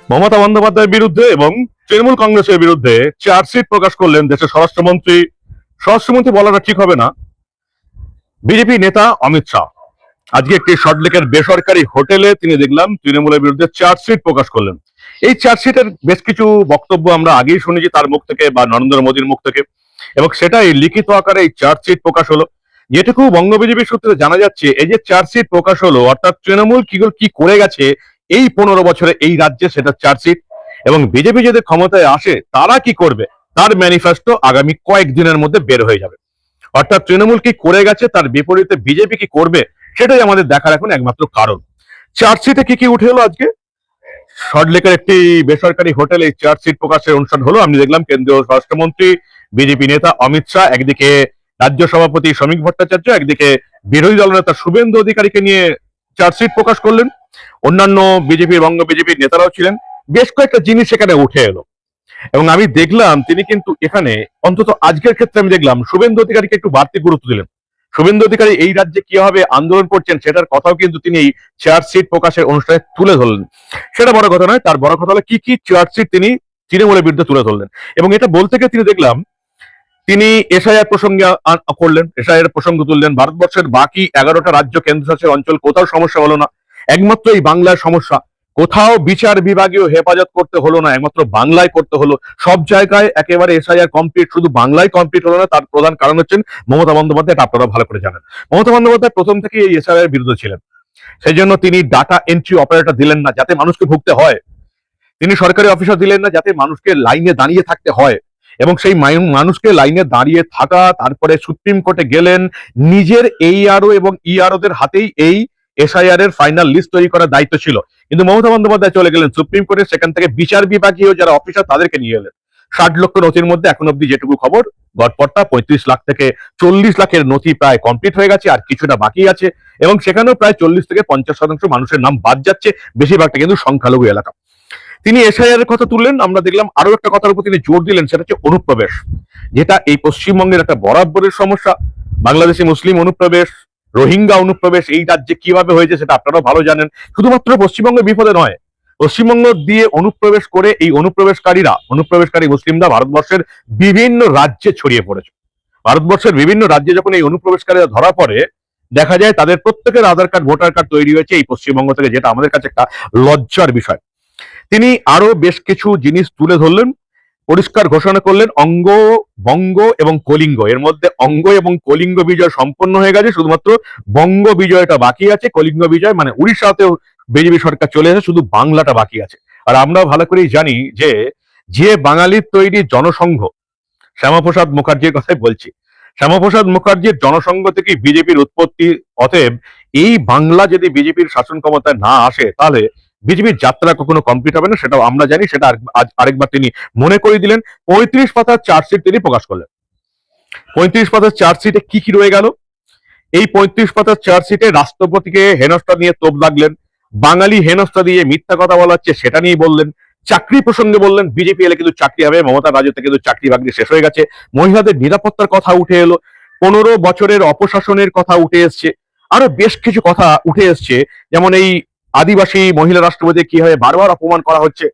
মমতা বন্দ্যোপাধ্যায়ের বিরুদ্ধে এবং তৃণমূল কংগ্রেসের বিরুদ্ধে চার্জশিট প্রকাশ করলেন দেশের স্বরাষ্ট্রমন্ত্রী। স্বরাষ্ট্রমন্ত্রী বলাটা ঠিক হবে না, বিজেপি নেতা অমিত শাহ আজকে একটি সল্টলেকের বেসরকারি হোটেলে তিনি দেখলাম তৃণমূলের বিরুদ্ধে চার্জশিট প্রকাশ করলেন। এই চার্জশিটের বেশ কিছু বক্তব্য আমরা আগেই শুনেছি তার মুখ থেকে বা নরেন্দ্র মোদীর মুখ থেকে, এবং সেটাই লিখিত আকারে এই চার্জশিট প্রকাশ হলো। যেটুকু বঙ্গ বিজেপি সূত্রে জানা যাচ্ছে, এই যে চার্জশিট প্রকাশ হলো অর্থাৎ তৃণমূল কি করে গেছে এই 15 বছরে এই রাজ্যে, সেটা চার্জশিট। এবং বিজেপি যদি ক্ষমতায় আসে তারা কি করবে তার ম্যানিফেস্টো আগামী কয়েকদিনের মধ্যে বের হয়ে যাবে। অর্থাৎ তৃণমূল কি করে গেছে তার বিপরীতে বিজেপি কি করবে, সেটাই আমাদের দেখার এখন একমাত্র কারণ। চার্জশিটে কি উঠে এলো আজকে? সল্টলেকের একটি বেসরকারি হোটেলে চার্জশিট প্রকাশের অনুষ্ঠান হলো। আমি দেখলাম কেন্দ্রীয় স্বরাষ্ট্রমন্ত্রী, বিজেপি নেতা অমিত শাহ, একদিকে রাজ্য সভাপতি শ্রমিক ভট্টাচার্য, একদিকে বিরোধী দল নেতা শুভেন্দু অধিকারীকে নিয়ে চার্জশিট প্রকাশ করলেন। অন্যান্য বিজেপির বঙ্গ বিজেপির নেতারাও ছিলেন। বেশ কয়েকটা জিনিস সেখানে উঠে এলো এবং আমি দেখলাম তিনি কিন্তু এখানে, অন্তত আজকের ক্ষেত্রে আমি দেখলাম শুভেন্দু অধিকারীকে একটু বাড়তি গুরুত্ব দিলেন। শুভেন্দু অধিকারী এই রাজ্যে কিভাবে আন্দোলন করছেন সেটার কথাও কিন্তু তিনি এই চার্জশিট প্রকাশের অনুষ্ঠানে তুলে ধরলেন। সেটা বড় কথা নয়, তার বড় কথা হলো কি চার্জশিট তিনি তৃণমূলের বিরুদ্ধে তুলে ধরলেন। এবং এটা বলতে গিয়ে তিনি দেখলাম তিনি এসআইআর প্রসঙ্গে করলেন, এসআইআর প্রসঙ্গ তুললেন। ভারতবর্ষের বাকি 11টা রাজ্য কেন্দ্রশাসিত অঞ্চল কোথাও সমস্যা হলো না, একমাত্র এই বাংলার সমস্যা। কোথাও বিচার বিভাগীয় হেফাজত করতে হলো না, একমাত্র বাংলায় করতে হলো। সব জায়গায় একেবারে এসআইআর কমপ্লিট, শুধু বাংলায় কমপ্লিট হলো না, তার প্রধান কারণ হচ্ছেন মমতা বন্দ্যোপাধ্যায়। এটা আপনারা ভালো করে জানেন। মমতা বন্দ্যোপাধ্যায় প্রথম থেকে এই এসআইআর বিরুদ্ধে ছিলেন। সেই জন্য তিনি ডাটা এন্ট্রি অপারেটর দিলেন না যাতে মানুষকে ভুগতে হয়, তিনি সরকারি অফিসার দিলেন না যাতে মানুষকে লাইনে দাঁড়িয়ে থাকতে হয়। এবং সেই মানুষকে লাইনে দাঁড়িয়ে থাকা, তারপরে সুপ্রিম কোর্টে গেলেন, নিজের এইআরও এবং ইআরওদের হাতেই এই এসআইআর এর ফাইনাল লিস্ট তৈরি করার দায়িত্ব ছিল। কিন্তু মমতা বন্দ্যোপাধ্যায় চলে গেলেন সুপ্রিম কোর্টে, সেখান থেকে বিচার বিভাগীয় যারা অফিসার তাদেরকে নিয়ে এলেন। 60 লক্ষ নথির মধ্যে এখন অব্দি যেটুকু খবর, গড়পড়তা 35 লাখ থেকে 40 লাখের নথি প্রায় কমপ্লিট হয়ে গেছে, আর কিছুটা বাকি আছে। এবং সেখানেও প্রায় 40 থেকে 50% মানুষের নাম বাদ যাচ্ছে, বেশিরভাগটা কিন্তু সংখ্যালঘু এলাকা। তিনি এসআইআর এর কথা তুললেন। আমরা দেখলাম আরো একটা কথার উপর তিনি জোর দিলেন, সেটা হচ্ছে অনুপ্রবেশ, যেটা এই পশ্চিমবঙ্গের একটা বরাবরের সমস্যা। বাংলাদেশি মুসলিম অনুপ্রবেশ, রোহিঙ্গা অনুপ্রবেশ এই রাজ্যে কিভাবে হয়েছে সেটা আপনারাও ভালো জানেন। শুধুমাত্র পশ্চিমবঙ্গের বিপদে নয়, পশ্চিমবঙ্গ দিয়ে অনুপ্রবেশ করে এই অনুপ্রবেশকারী মুসলিমরা ভারতবর্ষের বিভিন্ন রাজ্যে ছড়িয়ে পড়েছে। ভারতবর্ষের বিভিন্ন রাজ্যে যখন এই অনুপ্রবেশকারীরা ধরা পড়ে, দেখা যায় তাদের প্রত্যেকের আধার কার্ড, ভোটার কার্ড তৈরি হয়েছে এই পশ্চিমবঙ্গ থেকে, যেটা আমাদের কাছে একটা লজ্জার বিষয়। তিনি আরো বেশ কিছু জিনিস তুলে ধরলেন, পরিষ্কার ঘোষণা করলেন অঙ্গ, বঙ্গ এবং কলিঙ্গ, এর মধ্যে অঙ্গ এবং কলিঙ্গ বিজয় সম্পন্ন হয়ে গেছে, শুধুমাত্র বঙ্গ বিজয়টা বাকি আছে। কলিঙ্গ বিজয় মানে উড়িষ্যাতেও বিজেপি সরকার চলে এসেছে, শুধু বাংলাটা বাকি আছে। আর আমরা ভালো করেই জানি যে যে বাঙালির তৈরি জনসংঘ, শ্যামাপ্রসাদ মুখার্জির কথাই বলছি, শ্যামাপ্রসাদ মুখার্জির জনসংঘ থেকে বিজেপির উৎপত্তি। অতএব এই বাংলা যদি বিজেপির শাসন ক্ষমতায় না আসে তাহলে বিজেপির যাত্রা কখনো কমপ্লিট হবে না, সেটাও আমরা জানি। সেটা আজ আরেকবার তিনি মনে করে দিলেন। 35 পাতার চার্জশিট তিনি প্রকাশ করলেন। 35 পাতার চার্জশিটে কি রয়ে গেল? এই 35 পাতার চার্জশিটে রাষ্ট্রপতিকে হেনস্থা নিয়ে তোপ দাগলেন, বাঙালি হেনস্থা দিয়ে মিথ্যা কথা বলা হচ্ছে সেটা নিয়ে বললেন, চাকরি প্রসঙ্গে বললেন বিজেপি এলে কিন্তু চাকরি হবে, মমতার রাজ্যতে কিন্তু চাকরি বাকরি শেষ হয়ে গেছে। মহিলাদের নিরাপত্তার কথা উঠে এলো, 15 বছরের অপশাসনের কথা উঠে এসছে, আরো বেশ কিছু কথা উঠে এসছে। যেমন এই আদিবাসী মহিলা রাষ্ট্রপতি কিভাবে বারবার অপমান করা হচ্ছে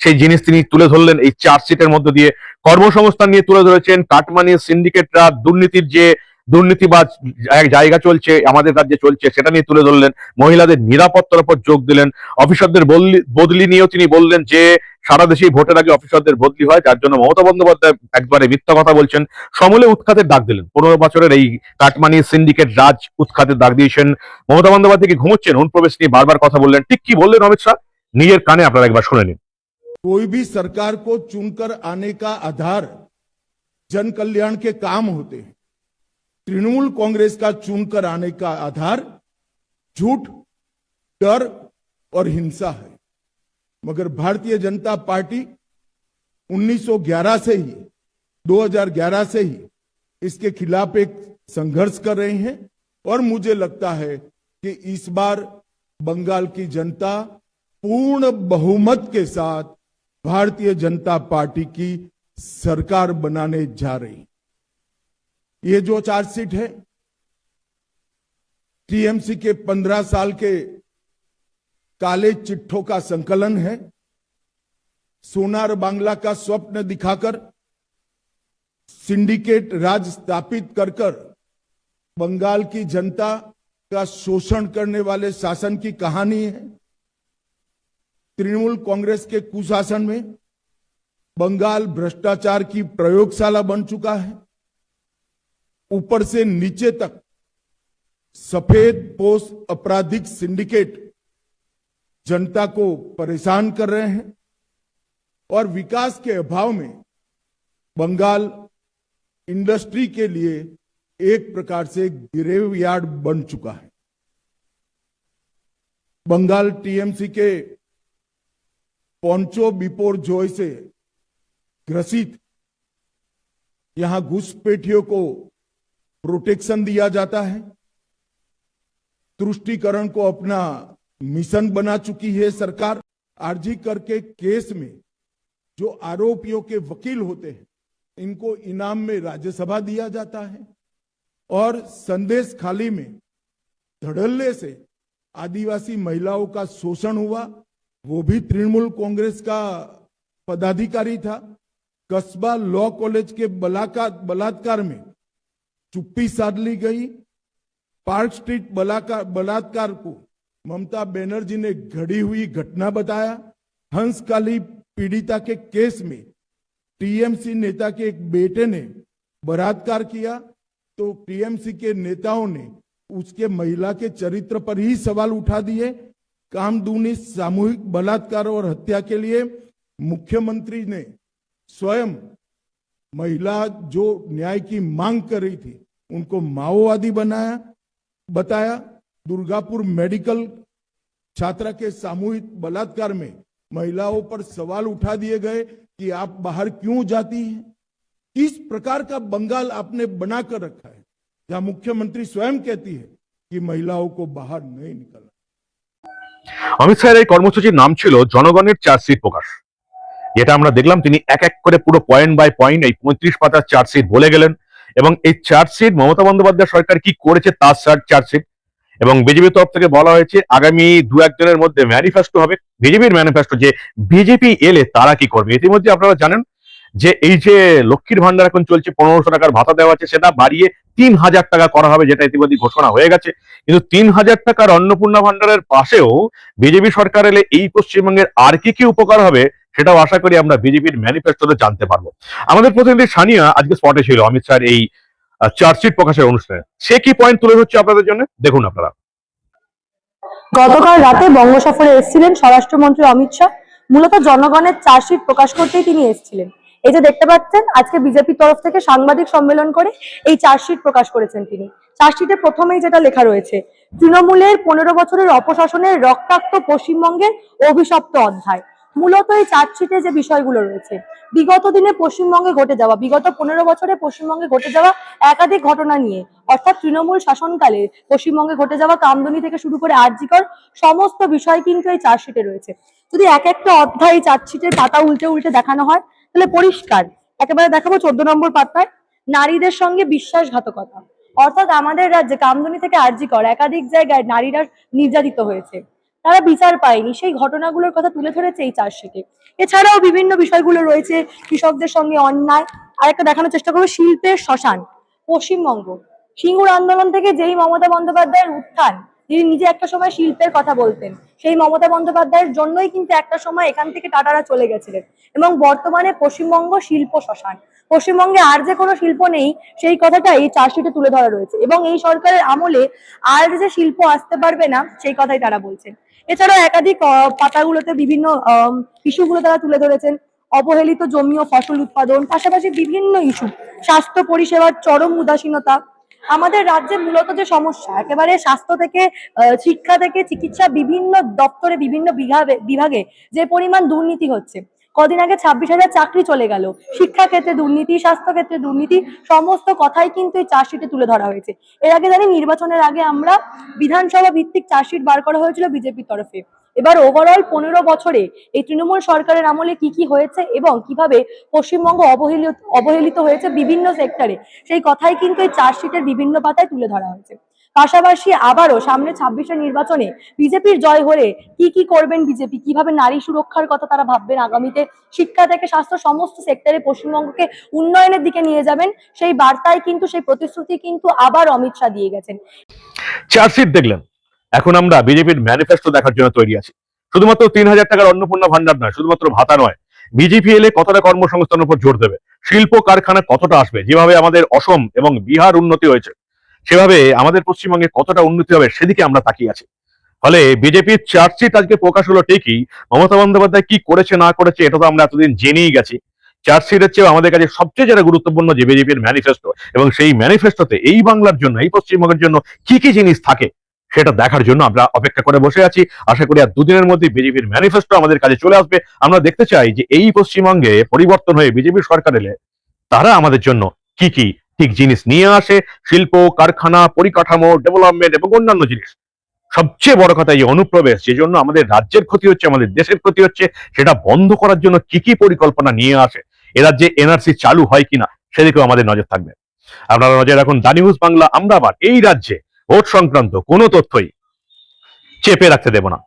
সেই জিনিস তিনি তুলে ধরলেন এই চার্জশিটের মধ্য দিয়ে। কর্মসংস্থান নিয়ে তুলে ধরেছেন, কাটমানি সিন্ডিকেটরা দুর্নীতির যে দুর্নীতিবাজ এক জায়গা চলছে আমাদের রাজ্যে চলছে সেটা নিয়ে তুলে ধরলেন। মহিলাদের নিরাপত্তার উপর যোগ দিলেন। অফিসারদের বদলি নিয়েও তিনি বললেন যে সারা দেশেই ভোটের আগে অফিসারদের বদলি হয়, যার জন্য মমতা বন্দ্যোপাধ্যায় একবারে মিথ্যা কথা বলছেন। সমূলে উৎখাতের ডাক দিলেন। 15 বছরের এই কাটমানি সিন্ডিকেট রাজ উৎখাতের ডাক দিয়েছেন। মমতা বন্দ্যোপাধ্যায় কি ঘুমোচ্ছেন? অনুপ্রবেশ নিয়ে বারবার কথা বললেন। ঠিক কি বললেন অমিত শাহ, নিজের কানে আপনারা একবার শুনে নিন। कोई भी सरकार को चुनकर आने का आधार जन कल्याण के काम होते हैं। तृणमूल कांग्रेस का चुनकर आने का आधार झूठ, डर और हिंसा है। मगर भारतीय जनता पार्टी 1911 से ही 2011 से ही इसके खिलाफ एक संघर्ष कर रहे हैं और मुझे लगता है कि इस बार बंगाल की जनता पूर्ण बहुमत के साथ भारतीय जनता पार्टी की सरकार बनाने जा रही। ये जो चार्जशीट है टीएमसी के 15 साल के काले चिट्ठों का संकलन है। सोनार बांग्ला का स्वप्न दिखाकर सिंडिकेट राज स्थापित कर बंगाल की जनता का शोषण करने वाले शासन की कहानी है। तृणमूल कांग्रेस के कुशासन में बंगाल भ्रष्टाचार की प्रयोगशाला बन चुका है। ऊपर से नीचे तक सफेद पोश आपराधिक सिंडिकेट जनता को परेशान कर रहे हैं और विकास के अभाव में बंगाल इंडस्ट्री के लिए एक प्रकार से ग्रेवयार्ड बन चुका है। बंगाल टीएमसी के पोंचो बिपोर जॉय से ग्रसित यहां घुसपैठियों को प्रोटेक्शन दिया जाता है। तुष्टीकरण को अपना मिशन बना चुकी है सरकार। आरजी करके केस में जो आरोपियों के वकील होते हैं इनको इनाम में राज्यसभा दिया जाता है और संदेश खाली में धड़ल्ले से आदिवासी महिलाओं का शोषण हुआ, वो भी तृणमूल कांग्रेस का पदाधिकारी था। कस्बा लॉ कॉलेज के बलात्कार में चुप्पी साध ली गई। पार्क स्ट्रीट बलात्कार को ममता बनर्जी ने घड़ी हुई घटना बताया। हंसकाली पीड़िता के केस में टीएमसी नेता के एक बेटे ने बलात्कार किया तो टीएमसी के नेताओं ने उसके महिला के चरित्र पर ही सवाल उठा दिए। कामदूनी सामूहिक बलात्कार और हत्या के लिए मुख्यमंत्री ने स्वयं महिला जो न्याय की मांग कर रही थी उनको माओवादी बताया। दुर्गापुर मेडिकल छात्रा के सामूहिक बलात्कार में महिलाओं पर सवाल उठा दिए गए कि आप बाहर क्यों जाती हैं। किस प्रकार का बंगाल आपने बनाकर रखा है जहां मुख्यमंत्री स्वयं कहती है कि महिलाओं को बाहर नहीं निकलना। অমিত শাহের এই কর্মসূচির নাম ছিল জনগণের চার্জশিট প্রকাশ। যেটা আমরা দেখলাম তিনি এক এক করে পুরো পয়েন্ট বাই পয়েন্ট এই 35 পাতার চার্জশিট বলে গেলেন এবং এই চার্জশিট মমতা বন্দ্যোপাধ্যায় সরকার কি করেছে তার চার্জশিট এবং বিজেপির তরফ থেকে বলা হয়েছে আগামী দু একদিনের মধ্যে ম্যানিফেস্টো হবে। বিজেপির ম্যানিফেস্টো যে বিজেপি এলে তারা কি করবে। ইতিমধ্যে আপনারা জানেন যে এই যে লক্ষ্মীর ভান্ডার এখন চলছে 1500 টাকার ভাতা দেওয়া আছে সেটা বাড়িয়ে 3000 টাকা করা হবে যেটা ইতিমধ্যে ঘোষণা হয়ে গেছে। কিন্তু 3000 টাকার অন্নপূর্ণা ভান্ডারের পাশেও বিজেপি সরকার এলে এই পশ্চিমবঙ্গের আর কি কি উপকার হবে সেটাও আশা করি আমরা বিজেপির ম্যানিফেস্টোতে জানতে পারবো। আমাদের প্রতিনিধি সানিয়া আজকে স্পটে ছিল অমিত শাহের এই চার্জশিট প্রকাশের অনুষ্ঠানে। সে কি পয়েন্ট তুলে ধরছে আপনাদের জন্য দেখুন আপনারা। গতকাল রাতে বঙ্গ সফরে এসেছিলেন স্বরাষ্ট্রমন্ত্রী অমিত শাহ। মূলত জনগণের চার্জশিট প্রকাশ করতেই তিনি এসেছিলেন। এই যে দেখতে পাচ্ছেন আজকে বিজেপির তরফ থেকে সাংবাদিক সম্মেলন করে এই চার্জশিট প্রকাশ করেছেন তিনি। চার্জশিটে প্রথমেই যেটা লেখা রয়েছে, তৃণমূলের 15 বছরের অপশাসনের রক্তাক্ত পশ্চিমবঙ্গের অভিশপ্ত অধ্যায়। মূলত এই চার্জশিটে যে বিষয়গুলো রয়েছে, বিগত দিনে পশ্চিমবঙ্গে ঘটে যাওয়া, বিগত 15 বছরে পশ্চিমবঙ্গে ঘটে যাওয়া একাধিক ঘটনা নিয়ে, অর্থাৎ তৃণমূল শাসনকালে পশ্চিমবঙ্গে ঘটে যাওয়া কামদুনি থেকে শুরু করে আরজিকর সমস্ত বিষয় কিন্তু এই চার্জশিটে রয়েছে। যদি এক একটা অধ্যায় এই চার্জশিটের পাতা উল্টে উল্টে দেখানো হয় তাহলে পরিষ্কার একেবারে দেখাবো 14 নম্বর পাতায় নারীদের সঙ্গে বিশ্বাসঘাতকতা। অর্থাৎ আমাদের রাজ্যে কামদুনি থেকে আরজিকর একাধিক জায়গায় নারীরা নির্যাতিত হয়েছে, তারা বিচার পায়নি, সেই ঘটনাগুলোর কথা তুলে ধরেছে এই চার্জশিটে। এছাড়াও বিভিন্ন বিষয়গুলো রয়েছে, কৃষকদের সঙ্গে অন্যায়। আর একটা দেখানোর চেষ্টা করবো শিল্পের শ্মশান পশ্চিমবঙ্গ। সিঙ্গুর আন্দোলন থেকে যেই মমতা বন্দ্যোপাধ্যায়ের উত্থান, যিনি নিজে একটা সময় শিল্পের কথা বলতেন, সেই মমতা বন্দ্যোপাধ্যায়ের জন্যই কিন্তু একটা সময় এখান থেকে টাটারা চলে গেছিলেন এবং বর্তমানে পশ্চিমবঙ্গ শিল্প শ্মশান। পশ্চিমবঙ্গে আর যে কোনো শিল্প নেই সেই কথাটা এই চার্জশিটে তুলে ধরা রয়েছে এবং এই সরকারের আমলে আর যে শিল্প আসতে পারবে না সেই কথাই তারা বলছেন। এছাড়াও একাধিক পাতাগুলোতে বিভিন্ন ইস্যুগুলো তারা তুলে ধরেছেন। অবহেলিত জমি ও ফসল উৎপাদন, পাশাপাশি বিভিন্ন ইস্যু, স্বাস্থ্য পরিষেবার চরম উদাসীনতা। আমাদের রাজ্যে মূলত যে সমস্যা, একেবারে স্বাস্থ্য থেকে শিক্ষা থেকে চিকিৎসা, বিভিন্ন দপ্তরে বিভিন্ন বিভাগে যে পরিমাণ দুর্নীতি হচ্ছে। কদিন আগে 26,000 চাকরি চলে গেল। শিক্ষা ক্ষেত্রে দুর্নীতি, স্বাস্থ্য ক্ষেত্রে দুর্নীতি, সমস্ত কথাই কিন্তু এই চার্জশিটে তুলে ধরা হয়েছে। এর আগে জানি নির্বাচনের আগে আমরা বিধানসভা ভিত্তিক চার্জশিট বার করা হয়েছিল বিজেপির তরফে। এবার ওভারঅল 15 বছরে এই তৃণমূল সরকারের আমলে কি কি হয়েছে এবং কিভাবে পশ্চিমবঙ্গ অবহেলিত হয়েছে বিভিন্ন সেক্টরে, সেই কথাই কিন্তু এই চার্জশিটের বিভিন্ন পাতায় তুলে ধরা হয়েছে। পাশাপাশি আবারও সামনে 26-এর নির্বাচনে বিজেপির জয় হলে কি কি করবেন বিজেপি, কিভাবে নারী সুরক্ষার কথা তারা ভাববেন আগামীতে, শিক্ষা থেকে স্বাস্থ্য সমস্ত সেক্টরে পশ্চিমবঙ্গকে উন্নয়নের দিকে নিয়ে যাবেন, সেই বার্তায় কিন্তু, সেই প্রতিশ্রুতি কিন্তু আবার অমিত শাহ দিয়ে গেছেন। চার্জশিট দেখলেন, এখন আমরা বিজেপির ম্যানিফেস্টো দেখার জন্য তৈরি আছি। শুধুমাত্র 3,000 টাকার অন্নপূর্ণা ভান্ডার নয়, শুধুমাত্র ভাতা নয়, বিজেপি এলে কতটা কর্মসংস্থানের উপর জোর দেবে, শিল্প কারখানা কতটা আসবে, যেভাবে আমাদের অসম এবং বিহার উন্নতি হয়েছে সেভাবে আমাদের পশ্চিমবঙ্গে কতটা উন্নতি হবে সেদিকে আমরা তাকিয়ে আছি। ফলে বিজেপির চার্জশিট আজকে প্রকাশ হলো ঠিকই, মমতা বন্দ্যোপাধ্যায় কি করেছে না করেছে এটা তো আমরা এতদিন জেনেই গেছি। চার্জশিটের চেয়েও আমাদের কাছে সবচেয়ে যেটা গুরুত্বপূর্ণ যে বিজেপির ম্যানিফেস্টো, এবং সেই ম্যানিফেস্টোতে এই বাংলার জন্য, এই পশ্চিমবঙ্গের জন্য কি কি জিনিস থাকে সেটা দেখার জন্য আমরা অপেক্ষা করে বসে আছি। আশা করি আর দুদিনের মধ্যে বিজেপির ম্যানিফেস্টো আমাদের কাছে চলে আসবে। আমরা দেখতে চাই যে এই পশ্চিমবঙ্গে পরিবর্তন হয়ে বিজেপির সরকার এলে তারা আমাদের জন্য কি কি ঠিক জিনিস নিয়ে আসে, শিল্প কারখানা পরিকাঠামো ডেভেলপমেন্ট এবং অন্যান্য জিনিস। সবচেয়ে বড় কথা, এই অনুপ্রবেশ যে জন্য আমাদের রাজ্যের ক্ষতি হচ্ছে, আমাদের দেশের ক্ষতি হচ্ছে, সেটা বন্ধ করার জন্য কি কি পরিকল্পনা নিয়ে আসে, এ রাজ্যে এনআরসি চালু হয় কিনা সেদিকেও আমাদের নজর থাকবে। আপনারা নজর রাখুন দা নিউজ বাংলা। আমরা আবার এই রাজ্যে ভোট সংক্রান্ত কোনো তথ্যই চেপে রাখতে দেব না।